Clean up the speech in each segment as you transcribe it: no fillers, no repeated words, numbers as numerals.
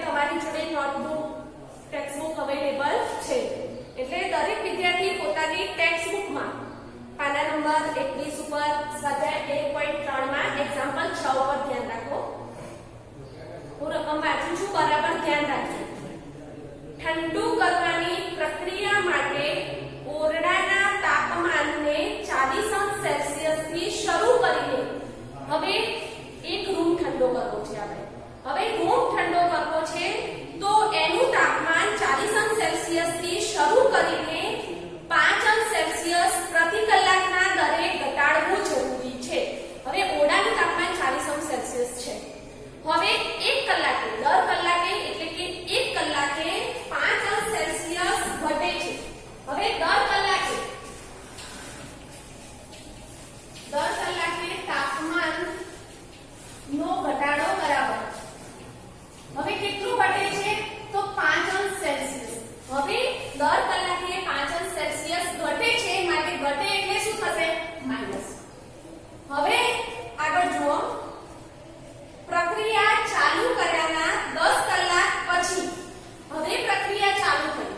તમારી જોડે notebook textbook available છે એટલે દરેક વિદ્યાર્થી પોતાની ટેક્સ્ટબુકમાં પાના નંબર 21 ઉપર સ્વાધ્યાય 1.3 માં એક્ઝામ્પલ 6 ઉપર ધ્યાન રાખો. હું રકમ વાંચું છું, બરાબર ધ્યાન રાખજો. ઠંડુ કરવાની પ્રક્રિયા માટે ઓરડાના તાપમાનને 40°C થી શરૂ કરીને હવે એક રૂમ ઠંડો કરવો છે આપણે. હવે રૂમ ઠંડો કરવો છે તો એનું તાપમાન 40°C થી શરૂ કરીને 5°C પ્રતિ કલાકના દરે ઘટાડવું જરૂરી છે. હવે ઓરડાનું તાપમાન 40°C છે. હવે 1 કલાકે દર કલાકે એટલે કે 1 કલાકે 5°C ઘટે છે. હવે દર કલાકે તાપમાન નો ઘટાડો બરાબર હવે કેટલું ઘટે છે તો 5°C. હવે દર કલાકે 5°C ઘટે છે, માટે ઘટે એટલે શું થશે માઈનસ. હવે આગળ જુઓ, પ્રક્રિયા ચાલુ કર્યાના 10 કલાક પછી હવે પ્રક્રિયા ચાલુ થઈ.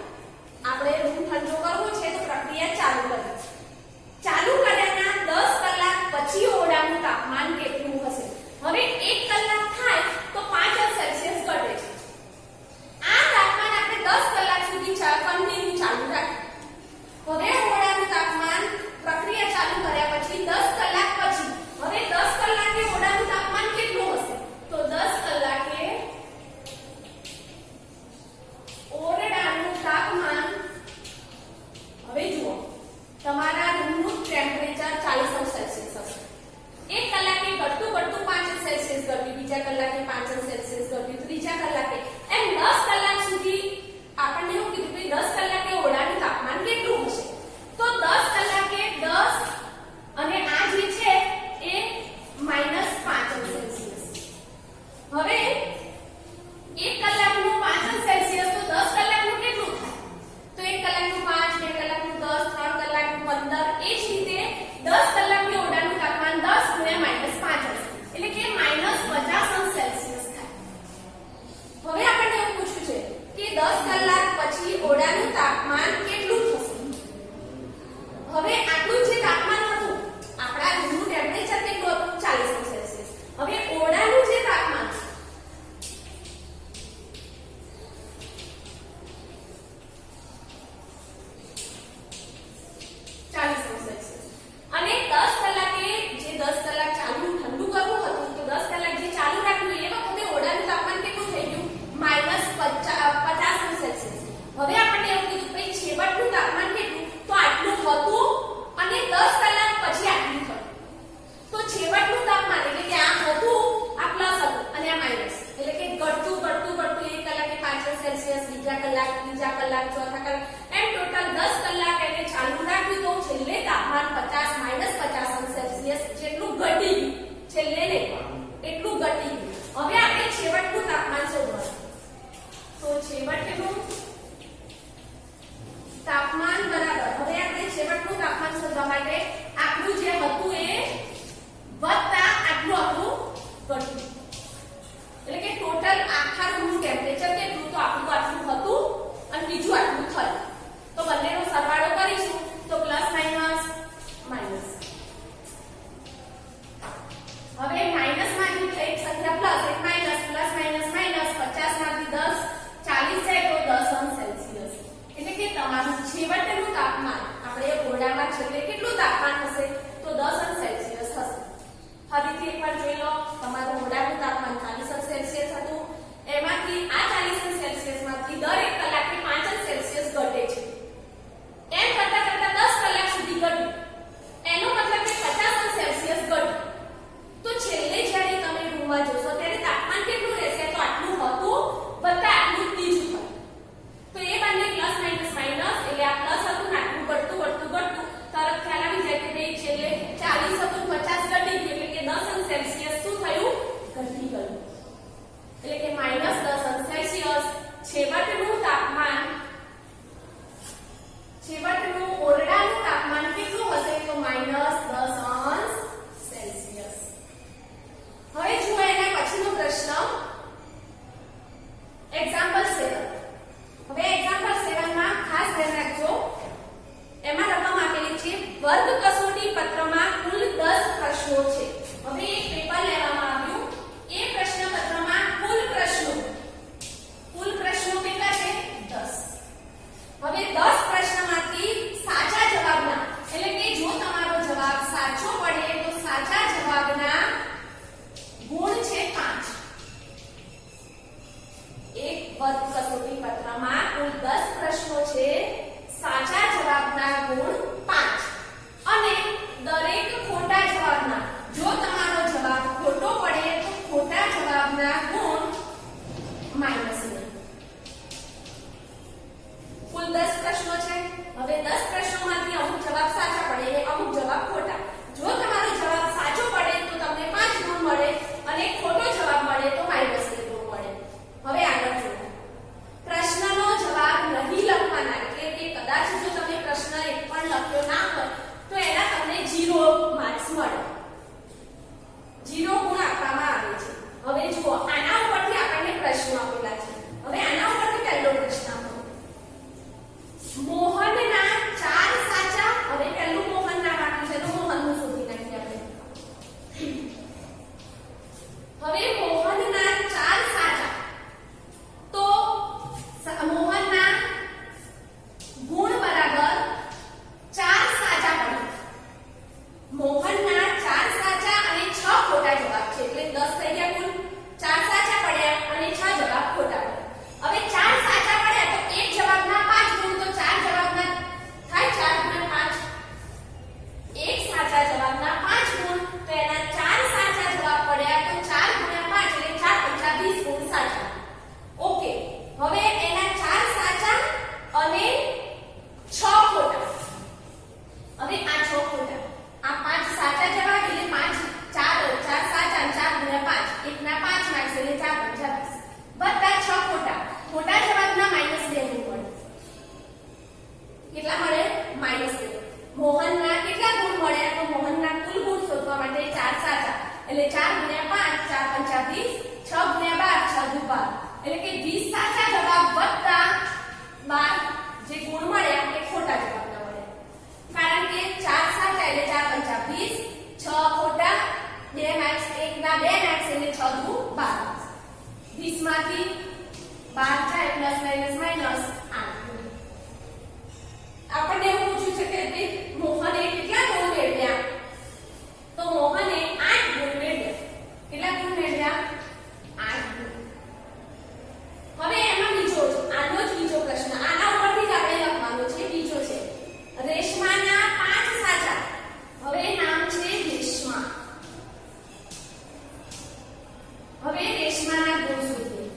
આપણે રૂમ ઠંડો કરવો છે તો પ્રક્રિયા ચાલુ કરી. ચાલુ કર્યાના 10 કલાક પછી ઓરડાનું તાપમાન કેટલું હશે? હવે 1 કલાક થાય તો 5°C ઘટે છે. આ તાપમાન આપણે 10 કલાક સુધી કન્ટિન્યુ ચાલુ રાખીએ. હવે ઓરડાનું તાપમાન પ્રક્રિયા ચાલુ કર્યા પછી 10 કલાક પછી હવે 10 કલાકે ઓરડાનું તાપમાન કેટલું હશે? તો 10 કલાકે ઓરડાનું તાપમાન, હવે જુઓ, તમારા રૂમનું ટેમ્પરેચર 40°C હશે. 1 કલાકે ઘટતું 5°C ઘટ્યું, બીજા કલાકે 5°C ઘટ્યું, ત્રીજા કલાકે, એમ 10 કલાક સુધી આપણને એવું કીધું કે 10 કલાકે ઓરડાનું તાપમાન કેટલું હશે? તો 10 કલાકે 10 અને આ જે છે એ -5°C. હવે 1 કલાકનું 5°C તો 10 કલાકનું કેટલું થાય? તો 1 કલાકનું 5, 2 કલાકનું 10, 3 કલાકનું 15. એ જ રીતે 10 કલાકે ઓરડાનું તાપમાન 10 ગુણ્યા -5 હશે, એટલે કે -50°C થાય. હવે આપણને એવું પૂછ્યું છે કે 10 કલાક પછી ઓરડાનું તાપમાન કેટલું થશે? હવે આટલું જે તાપમાન હતું, આપણા રૂમનું ટેમ્પરેચર કેટલું હતું? 40°C. હવે ઓરડાનું જે તાપમાન અને 10 કલાકે જે 10 કલાક ચાલુ ઠંડુ કરવું હતું તો 10 કલાક જે ચાલુ રાખ્યું એ વખતે ઓરડાનું તાપમાન કેટલું થઈ ગયું? -50°C. હવે આપણને એવું કીધું કે છેવટનું તાપમાન કેટલું? તો આટલું હતું અને 10 કલાક પછી આટલું થયું. તો છેવટનું તાપમાન એટલે કે આ હતું, આ પ્લસ હતું અને આ માઈનસ, એટલે કે ઘટતું 1 કલાકે 5°C, બીજા કલાક, ચોથા કલાક, એમ ટોટલ 10 કલાક એને ચાલુ રાખ્યું તો છેલ્લે તાપમાન -50°C જેટલું ઘટી ગયું. છેલ્લે ને એટલું ઘટી ગયું. હવે આપણે છેવટનું તાપમાન શોધવાનું. તો છેવટનું તાપમાન બરાબર, હવે આપણે છેવટનું તાપમાન શોધવા માટે આપણું જે હતું એ વત્તા આટલું આપણું ઘટ્યું, એટલે કે ટોટલ આખા રૂમનું ટેમ્પરેચર કેટલું? તો આપણું આટલું હતું અને બીજું આટલું થયું. તો બંનેનો સરવાળો કરીશું તો પ્લસ માઈનસ માઈનસ. હવે માઈનસ માંથી એક સંખ્યા પ્લસ, એક માઈનસ, પ્લસ માઈનસ માઈનસ, 50 માંથી 10 40 જાય તો 10°C. એટલે કે તમારું છેવટેનું તાપમાન આપણે ઓરડામાં છેલ્લે કેટલું તાપમાન હશે? તો 10°C હશે. ફરીથી એકવાર જોઈ લો, તમારું ઓરડાનું તાપમાન 40°C હતું, એમાંથી આ 40°C માંથી દર 1 કલાકે 5°C ઘટે છે. એમ કરતા કરતા 10 કલાક સુધી ઘટ્યું, એનો મતલબ કે 50°C ઘટ્યું. તો છેલ્લે જ્યારે તમે રૂમમાં જોશો ત્યારે તાપમાન કેટલું રહેશે? તો આટલું હતું વત્તા આટલું બીજું થયું. તો એ બંને પ્લસ માઈનસ માઈનસ, એટલે આ પ્લસ હતું કેટલા મળે -2. મોહનના કેટલા ગુણ મળ્યા તો મોહનના કુલ ગુણ શોધવા માટે 4 સાચા એટલે 4 × 5 4 × 5 20 6 × 12 6 × 12 એટલે કે 20 સાચા જવાબ વત્તા 12 જે ગુણ મળ્યા એ ખોટા જવાબના મળ્યા કારણ કે 4 સાચા એટલે 4 × 20 6 ખોટા 2 માર્ક્સ 1 ના 2 માર્ક્સ એટલે 6 દુ 12 20 માંથી 12 જાય પ્લસ માઇનસ 8 આપણને એવું પૂછ્યું છે કે ભાઈ મોહને કેટલા ગુણ મેળવ્યા તો મોહને 8 ગુણ મેળવ્યા કેટલા ગુણ મેળવ્યા 8 ગુણ હવે એમાં બીજો આનો જ બીજો પ્રશ્ન આના ઉપરથી જ આપણે લખવાનો છે બીજો છે રેશમાના 5 સાચા હવે નામ છે રેશમા હવે રેશમાના ગુણ શોધીએ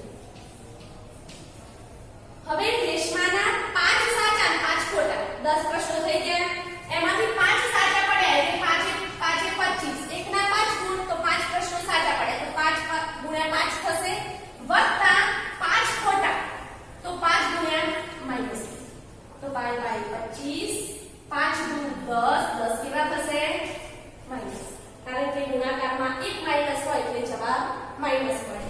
હવે રેશમાના 5 સાચા અને 5 ખોટા 10 પ્રશ્નો થઈ ગયા એમાંથી 5 સાચા પડ્યા એટલે 5 × 25 એકના 5 ગુણ તો 5 પ્રશ્નો સાચા પડે તો 5 × 5 થશે વત્તા 5 ખોટા તો 5 × માઈનસ તો 5/25 5 દુ 10 10 કેવા થશે માઈનસ કારણ કે ગુણાકારમાં એક માઈનસ હોય એટલે જવાબ માઈનસ મળે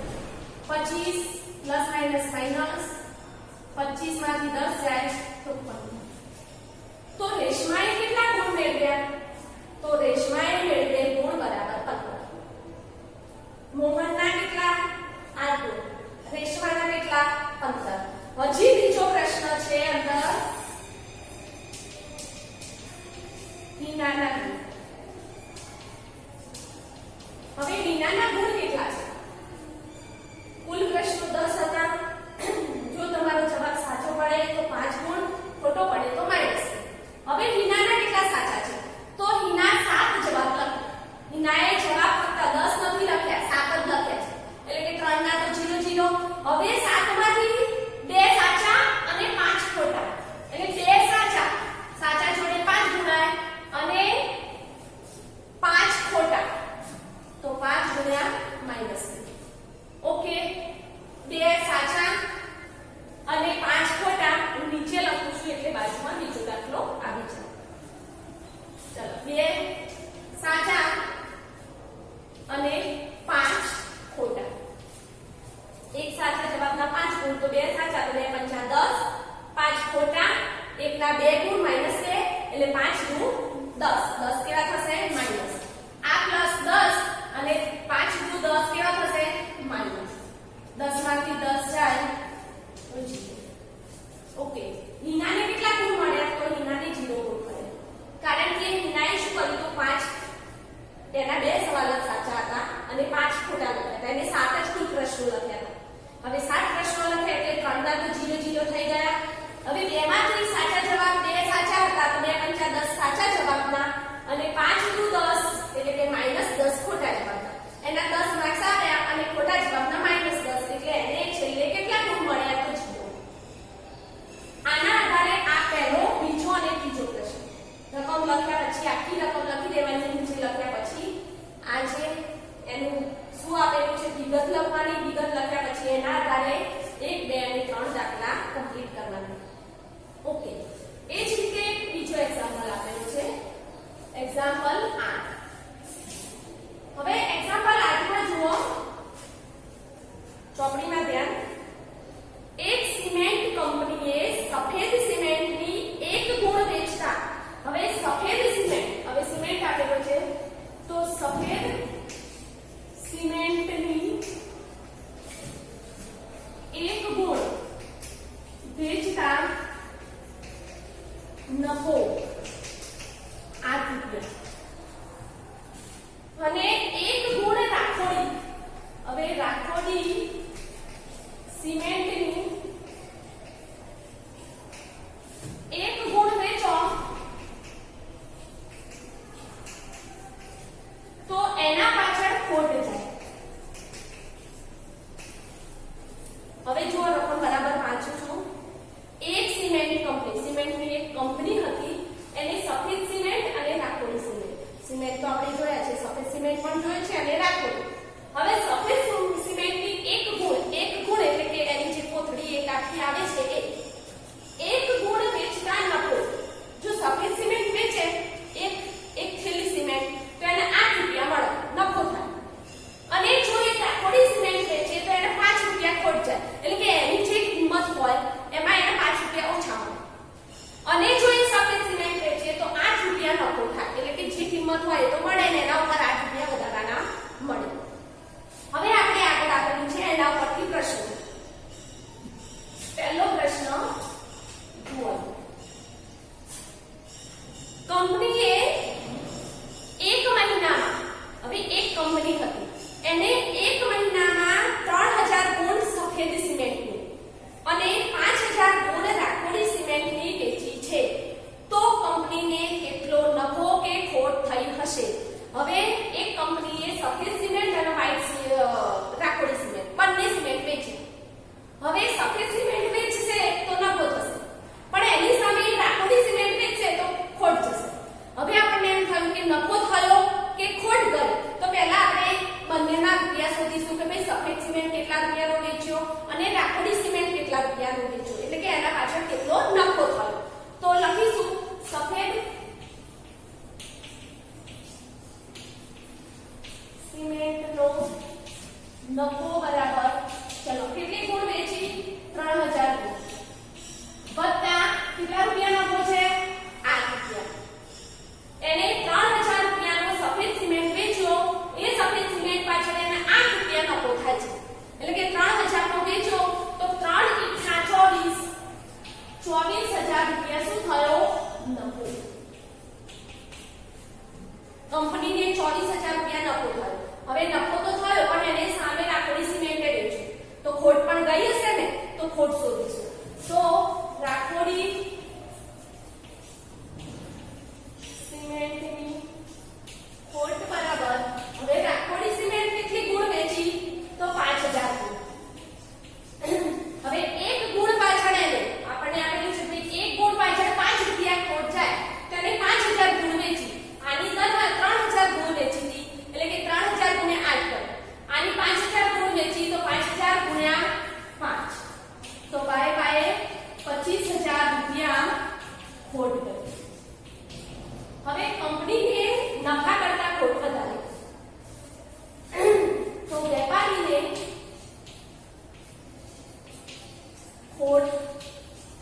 25 પ્લસ માઈનસ 25 માંથી 10 જાય તો 15 તો રેશમાએ કેટલા ગુણ મેળવ્યા તો રેશમાએ મેળવેલ ગુણ બરાબર 15 મોહનના કેટલા 8 ગુણ રેશમાના કેટલા 15 હજી બીજો પ્રશ્ન છે અંદર હિનાના ગુણ હવે હિનાના ગુણ કેટલા છે કુલ પ્રશ્નો 10 હતા જો તમારો જવાબ સાચો પડે તો 5 ગુણ ખોટો પડે તો માઈનસ હવે હિનાના કેટલા સાચા છે તો હિના 7 જવાબ લખ્યા હિનાએ જવાબ ફક્ત 10 નથી લખ્યા 7 જ લખ્યા છે એટલે કે 3 ના તો 0 0 હવે 7 માંથી 2 સાચા અને 5 ખોટા એટલે 2 સાચા સાચા જોડે 5 ગુણાય અને 5 ખોટા તો 5 ગુણ્યા માઈનસ ઓકે 2 સાચા અને 5 ખોટા હું નીચે લખું છું એટલે બાજુમાં બીજો દાખલો આવી જાય ચલો 2 સાચા અને 5 ખોટા એક સાચા જવાબના 5 ગુણ તો 2 સાચા તો 2 × 5 = 10 5 ખોટા એકના 2 ગુણ માઈનસ 2 એટલે 5 દુ 10 10 કેવા થશે માઈનસ આ પ્લસ 10 અને 5 દુ 10 કેવા થશે માઈનસ 10 માંથી 10 જાય ઓકે હિનાને કેટલા ગુણ મળ્યા તો હિનાને 0 ગુણ મળ્યા કારણ કે હિનાએ શું કર્યું તો 5 તેના 2 સવાલ જ સાચા હતા અને 5 ખોટા લખ્યા હતા એને 7 જ કુલ પ્રશ્નો લખ્યા હતા હવે 7 પ્રશ્નો લખ્યા એટલે 3 ના તો 0 0 થઈ ગયા હવે બેમાંથી સાચા જવાબ 2 સાચા હતા તો 2 × 5 10 સાચા જવાબના અને 5 દુ 10 એટલે કે -10 ખોટા જવાબના એના 10 માર્ક્સ આવ્યા અને ખોટા જવાબના -10 એટલે એને છેલ્લે કેટલા ગુણ મળ્યા તો 0 આના આધારે આ પહેલો બીજો અને ત્રીજો પ્રશ્ન રકમ લખ્યા પછી આખી રકમ લખી દેવાની નીચે લખ્યા પછી આ છે એનું શું આપેલું છે વિગત લખવાની વિગત લખ્યા પછી એના આધારે 1 2 અને 3 દાખલા કમ્પ્લીટ કરવાના ઓકે એ જ રીતે બીજો એક્ઝામ્પલ આપેલું છે એક્ઝામ્પલ 8 હવે એક્ઝામ્પલ 8 માં જુઓ ચોપડીમાં ધ્યાન એક સિમેન્ટ કંપનીએ સફેદ સિમેન્ટની 1 ગુણ વેચતા હવે સફેદ સિમેન્ટ હવે સિમેન્ટ આપેલો છે તો સફેદ સિમેન્ટની 1 ગુણ વેચતા નફો 8 રૂપિયા અને 1 ગુણ રાખોડી હવે રાખોડી સિમેન્ટની 1 ગુણ વેચો તો એના પાછળ ખોટ જાય હવે જો રકમ બરાબર વાંચું છું એક સિમેન્ટ કંપની સિમેન્ટની એક કંપની હતી એને સફેદ સિમેન્ટ અને રાખોડી સિમેન્ટ ખોટ ગઈ. હવે કંપનીને નફા કરતા ખોટ વધારે તો વેપારીને ખોટ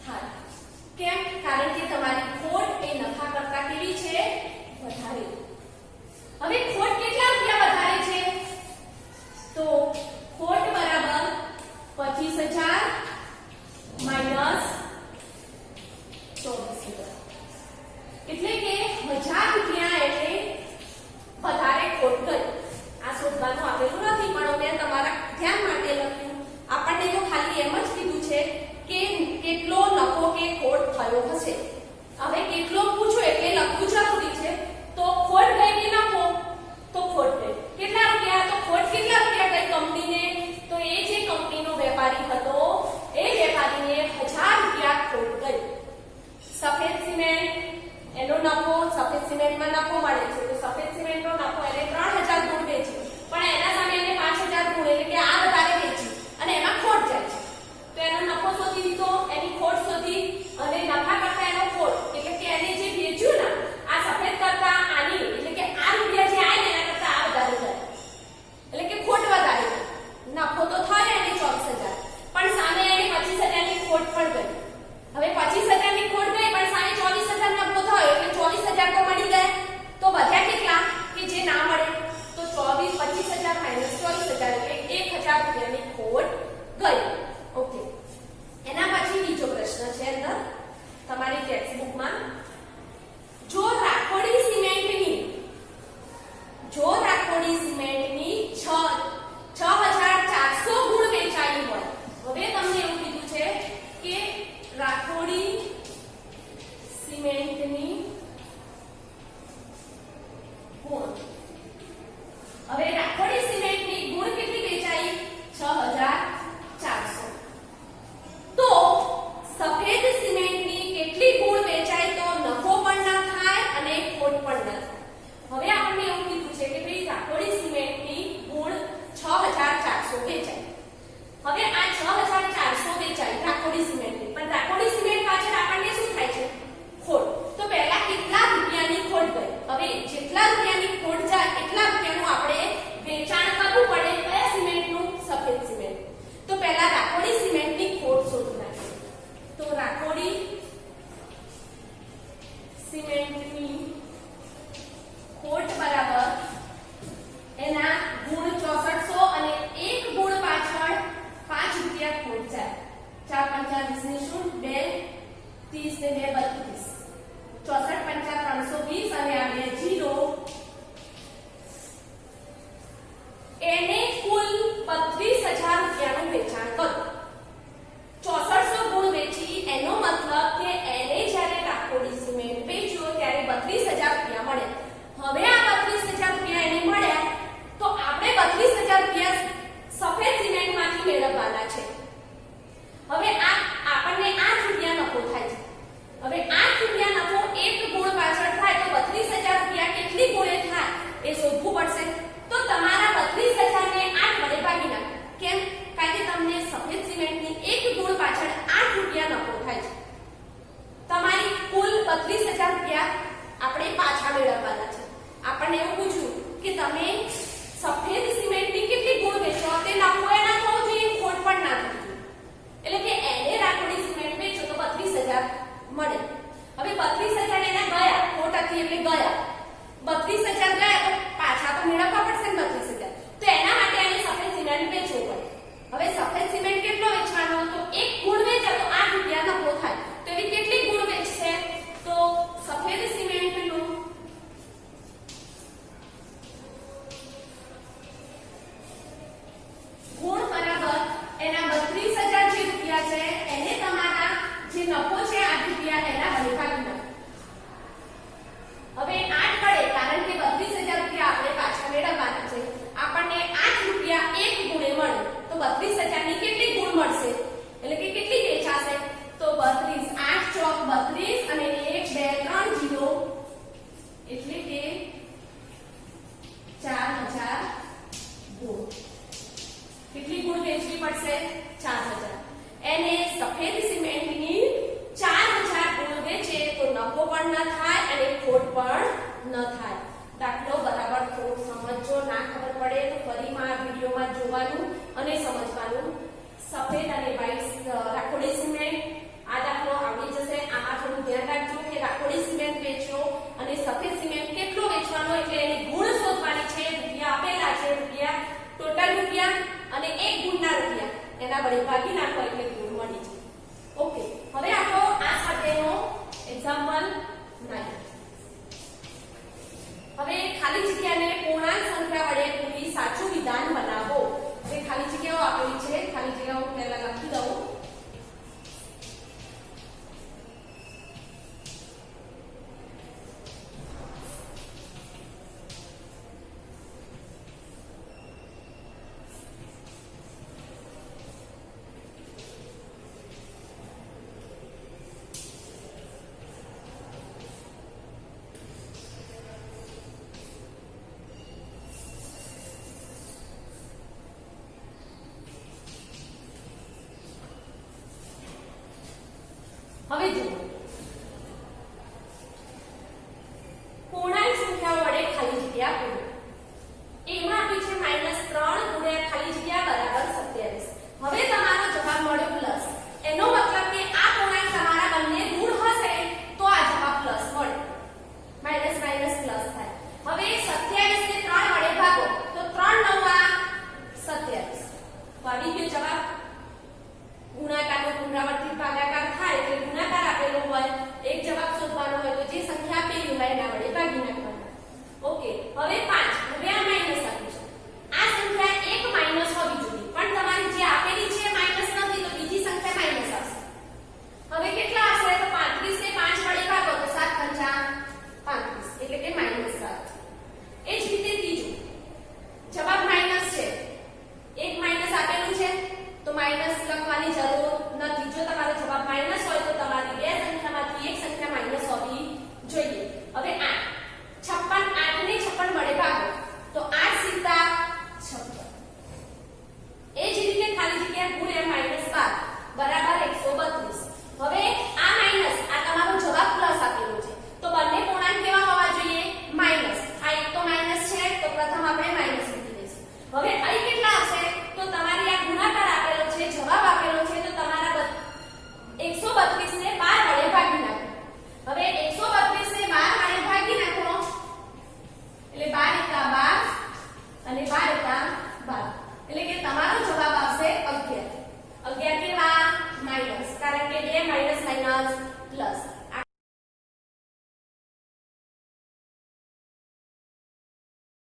થાય. કેમ? કારણ કે તમારી ખોટ એ નફા કરતા કેવી છે? વધારે. હવે ખોટ કેટલા રૂપિયા વધારે છે? તો ખોટ બરાબર 25,000 માઈનસ 24,000 એટલે કે 1,000 રૂપિયા એટલે વધારે ખોટ ગઈ. આ શોધવાનું આપેલું નથી પણ મેં તમારા ધ્યાન માટે લખ્યું. આપણને તો ખાલી એમ જ કીધું છે કે કેટલો નફો કે ખોટ થયો હશે. હવે કેટલો પૂછો એટલે લખવું જરૂરી છે. તો ખોટ ગઈ કે નફો? તો ખોટ ગઈ. કેટલા રૂપિયા? તો ખોટ કેટલા રૂપિયા ગઈ કંપનીને? તો એ જે કંપનીનો વેપારી હતો એ વેપારીને 1,000 રૂપિયા ખોટ ગઈ. સફેદ સિમેન્ટ એનો નફો, સફેદ સિમેન્ટમાં નફો મળે છે તો સફેદ સિમેન્ટનો નફો એને 3,000 ગુણ વેચી પણ એના સામે એને 5,000 ગુણ એટલે કે આ વધારે વેચી અને એમાં ખોટ જાય છે. તો એનો નફો શોધી દીધો, એની ખોટ શોધી અને નફા કરતા એનો ખોટ એટલે કે એને જે વેચ્યું ને આ સફેદ કરતા આની એટલે કે આ રૂપિયા જે આય ને એના કરતા આ વધારે જાય એટલે કે ખોટ વધારે. નફો તો થયો એને 24,000 પણ સામે એને 25,000 ની ખોટ પણ ગઈ. હવે 25,000 ની ખોટ ગઈ પણ સામે 24,000 નફો થયો એટલે 24,000 તો મળી ગયા. તો વધ્યા કેટલા કે જે ના મળે? તો 25,000 માઈનસ 24,000 એટલે 1,000 રૂપિયાની ખોટ ગઈ. ઓકે. એના પછી બીજો પ્રશ્ન છે અંદર તમારી ટેક્સ્ટબુકમાં. જો રાખોડી સિમેન્ટની 6,400 ગુણ વેચાઈ હોય. હવે તમને એવું કીધું છે કે રાખોડી સિમેન્ટની ગુણ. હવે રાખોડી સિમેન્ટની ગુણ કેટલી વેચાઈ? 6,400. તો સફેદ સિમેન્ટની કેટલી ગુણ વેચાય? તો નફો પણ ન થાય અને ખોટ પણ ન થાય. હવે આપણને એવું કીધું છે કે ભાઈ રાખોડી સિમેન્ટની ગુણ 6,400 વેચાય. હવે આ 6,400 વેચાય રાખોડી સિમેન્ટની પણ રાખોડી સિમેન્ટ પાછળ આપણને શું થાય છે? ખોટ. તો પહેલા કેટલા રૂપિયાની ખોટ ગઈ? હવે જેટલા રૂપિયાની ખોટ જાય એટલા રૂપિયાનું આપણે વેચાણ કરવું પડે. કયા સિમેન્ટનું? સફેદ સિમેન્ટ. તો પહેલા રાખોડી સિમેન્ટની ખોટ શોધી નાખીએ. તો રાખોડી સિમેન્ટની ખોટ બરાબર એના ગુણ 6400 અને એક ગુણ પાછળ 5 રૂપિયા ખોટ જાય. 4 5 20 ની શું? 2 30 ને 2 32 64 5 320 અને આ 2 0. એને કુલ 32,000 રૂપિયાનું વેચાણ કર્યું. 6400 ગુણ વેચી એનો મતલબ કે એને જ્યારે રાખોડી સિમેન્ટ વેચ્યો ત્યારે 32,000 રૂપિયા મળ્યા. હવે આ 32,000 રૂપિયા એને મળ્યા તો આપણે 32,000 રૂપિયા સફેદ સિમેન્ટમાંથી મેળવવાના છે. હવે આ આપણને 8 રૂપિયા નફો થાય છે. હવે 8 રૂપિયા નફો એક ગુણ પાછળ થાય તો 32,000 રૂપિયા કેટલી ગુણે થાય એ શોધવું પડશે. તો તમારા 32,000 ને 8 વડે ભાગી નાખો. કેમ? કારણ કે તમને સફેદ સિમેન્ટની એક ગુણ પાછળ 8 રૂપિયા નફો થાય છે. તમારી કુલ 32,000 રૂપિયા આપણે પાછા મેળવવાના છે. આપણને એવું પૂછ્યું કે તમે સફેદ સિમેન્ટની કેટલી ગુણ વેચો તે નફો એના થવો જોઈએ, ખોટ પણ ના થવી જોઈએ. એટલે કે એને રાખોડી સિમેન્ટ વેચો તો 32,000 મળે. હવે 32,000 એના ગયા, ખોટ હતી એટલે ગયા. 32,000 ગયા તો પાછા તો મેળવવા પડશે ને 32,000. તો એના માટે એને સફેદ સિમેન્ટ વેચવું પડે. હવે સફેદ સિમેન્ટ કેટલો વેચવાનો? તો એક ગુણ વેચે તો 8 રૂપિયા નફો થાય. તો એવી કેટલી ગુણ વેચશે? તો સફેદ સિમેન્ટનું ગુણ બરાબર એના 32,000 જે રૂપિયા છે એને તમારા જે નફો છે 8 રૂપિયા એના વડે ભાગી નાખો. હવે અંકો પણ ન થાય અને ખોટ પણ ન થાય. દાખલો બરાબર ખોટ સમજજો, ના ખબર પડે તો ફરીમાં આ વિડિયોમાં જોવાનું અને સમજવાનું. સફેદ અને વ્હાઈટ રાખોડી સિમેન્ટ, આ દાખલો આવડી જશે. આમાં થોડું ધ્યાન રાખજો કે રાખોડી સિમેન્ટ વેચો અને સફેદ સિમેન્ટ કેટલો વેચવાનો એટલે એની ગુણ શોધવાની છે. રૂપિયા આપેલા છે, રૂપિયા ટોટલ રૂપિયા અને એક ગુણના રૂપિયા એના વડે ભાગી નાખો એટલે ગુણ મળી જાય. ઓકે, હવે આપણો આ સાથેનો એક્ઝામ્પલ 9. હવે ખાલી જગ્યાને પૂર્ણાંક સંખ્યા વડે પૂરી સાચું વિધાન બનાવો. હવે ખાલી જગ્યાઓ આપેલી છે, ખાલી જગ્યાઓ પહેલા લખી દઉં. હવે જુઓ, પૂર્ણાંક સંખ્યાઓ વડે ખાલી જગ્યા પૂરો. એમાં આપી છે -3 ગુણ્યા ખાલી જગ્યા બરાબર 27. હવે તમારો જવાબ મળ્યો પ્લસ. એનો મતલબ કે આ પૂર્ણાંક તમારા બંને ઋણ હશે તો આ જવાબ પ્લસ મળે. માઈનસ માઈનસ પ્લસ થાય. હવે 27 ને 3 વડે ભાગો તો 3 9 27. તો આવી ગયો જવાબ. ગુણાકારનો પુનરાવર્તિત ભાગાકાર થાય એટલે ગુણાકાર આપેલો હોય, એક જવાબ શોધવાનો હોય તો જે સંખ્યા આપેલી હોય એના વડે ભાગી નાખવાનો. ઓકે, હવે